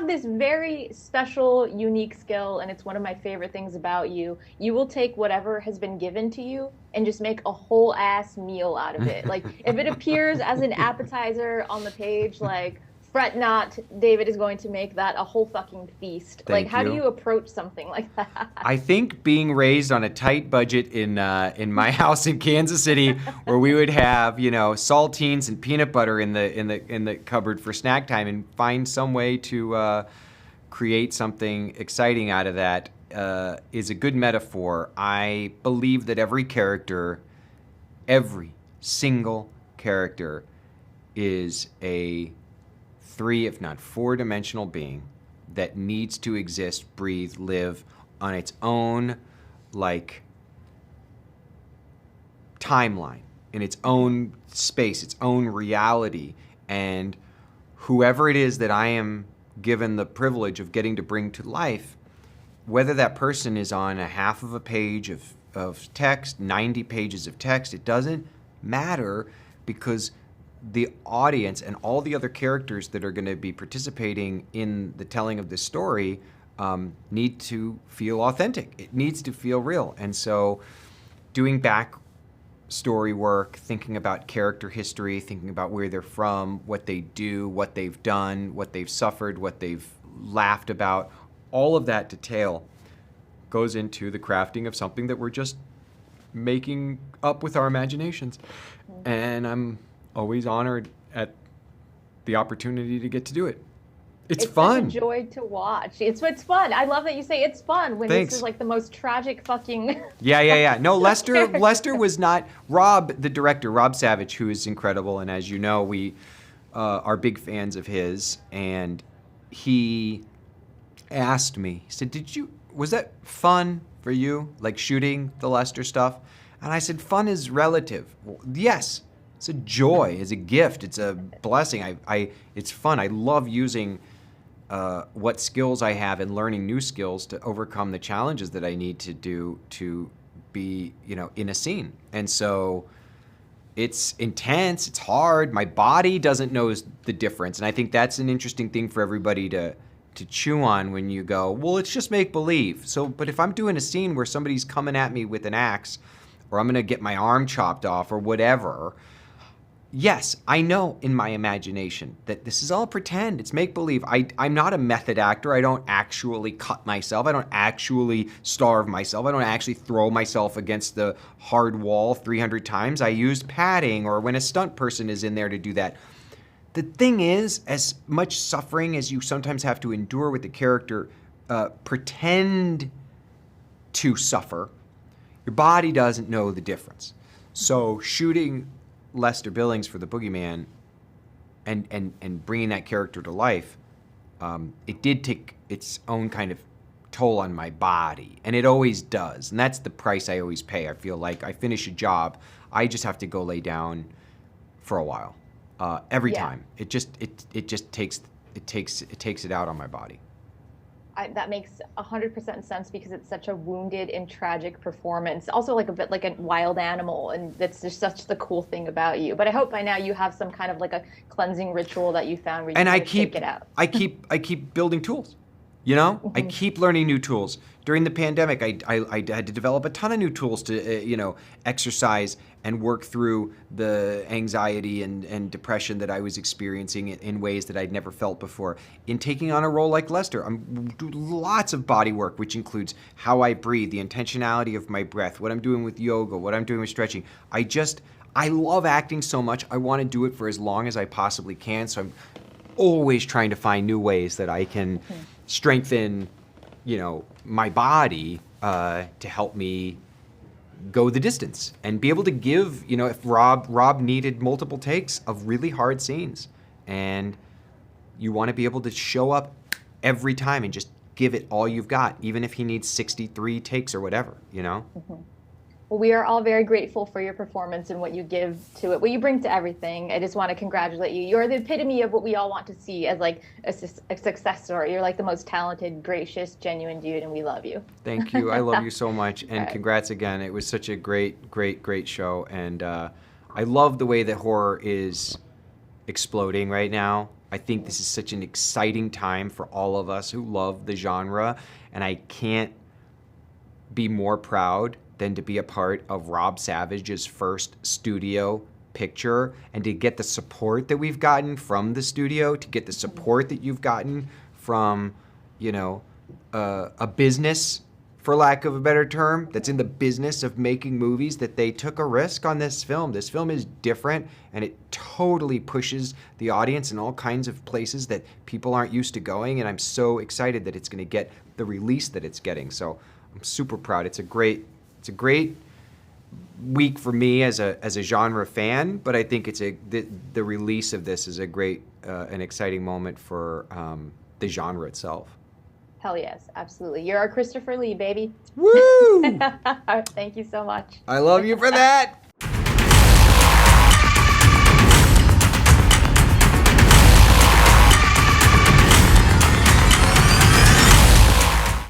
have this very special, unique skill, and it's one of my favorite things about you. You will take whatever has been given to you and just make a whole ass meal out of it. Like if it appears as an appetizer on the page, like fret not, David is going to make that a whole fucking feast. Like Thank how do you. you approach something like that? I think being raised on a tight budget in my house in Kansas City, where we would have, you know, saltines and peanut butter in the cupboard for snack time, and find some way to create something exciting out of that, is a good metaphor. I believe that every single character, is a 3, if not 4-dimensional being that needs to exist, breathe, live on its own, like, timeline, in its own space, its own reality. And whoever it is that I am given the privilege of getting to bring to life, whether that person is on a half of a page of text, 90 pages of text, it doesn't matter, because the audience and all the other characters that are going to be participating in the telling of this story need to feel authentic. It needs to feel real. And so doing back story work, thinking about character history, thinking about where they're from, what they do, what they've done, what they've suffered, what they've laughed about, all of that detail goes into the crafting of something that we're just making up with our imaginations. And I'm always honored at the opportunity to get to do it. It's fun. Such a joy to watch. It's fun. I love that you say it's fun when Thanks. this is like the most tragic fucking. Yeah. No, Lester was not. Rob, the director, Rob Savage, who is incredible, and as you know, we are big fans of his, and he asked me, he said, was that fun for you, like shooting the Lester stuff? And I said, fun is relative. Well, yes, it's a joy, it's a gift, it's a blessing. It's fun. I love using what skills I have and learning new skills to overcome the challenges that I need to do to be, you know, in a scene. And so it's intense, it's hard. My body doesn't know the difference. And I think that's an interesting thing for everybody to chew on when you go, well, it's just make believe. So, but if I'm doing a scene where somebody's coming at me with an axe, or I'm gonna get my arm chopped off or whatever, yes, I know in my imagination that this is all pretend. It's make-believe. I'm not a method actor. I don't actually cut myself. I don't actually starve myself. I don't actually throw myself against the hard wall 300 times. I use padding, or when a stunt person is in there to do that. The thing is, as much suffering as you sometimes have to endure with the character, pretend to suffer, your body doesn't know the difference. So shooting Lester Billings for the Boogeyman and bringing that character to life, it did take its own kind of toll on my body, and it always does. And that's the price I always pay. I feel like I finish a job, I just have to go lay down for a while. Every time. It just takes it out on my body. That makes 100% sense, because it's such a wounded and tragic performance. Also, like a bit like a wild animal, and that's just such the cool thing about you. But I hope by now you have some kind of like a cleansing ritual that you found where you can take it out. I keep building tools. You know, I keep learning new tools. During the pandemic, I had to develop a ton of new tools to, you know, exercise and work through the anxiety and depression that I was experiencing in ways that I'd never felt before. In taking on a role like Lester, I'm doing lots of body work, which includes how I breathe, the intentionality of my breath, what I'm doing with yoga, what I'm doing with stretching. I love acting so much. I want to do it for as long as I possibly can. So I'm always trying to find new ways that I can strengthen, you know, my body to help me go the distance and be able to give, you know, if Rob needed multiple takes of really hard scenes, and you want to be able to show up every time and just give it all you've got, even if he needs 63 takes or whatever, you know? Well, we are all very grateful for your performance and what you give to it, what you bring to everything. I just want to congratulate you. You're the epitome of what we all want to see as like a success story. You're like the most talented, gracious, genuine dude, and we love you. Thank you. I love you so much, and congrats again. It was such a great show, and I love the way that horror is exploding right now. I think this is such an exciting time for all of us who love the genre, and I can't be more proud than to be a part of Rob Savage's first studio picture, and to get the support that we've gotten from the studio, to get the support that you've gotten from, you know, a business, for lack of a better term, that's in the business of making movies, that they took a risk on this film. This film is different, and it totally pushes the audience in all kinds of places that people aren't used to going, and I'm so excited that it's going to get the release that it's getting. So I'm super proud. It's a great week for me as a genre fan, but I think the release of this is a great an exciting moment for the genre itself. Hell yes, absolutely. You're our Christopher Lee, baby. Woo! Thank you so much. I love you for that.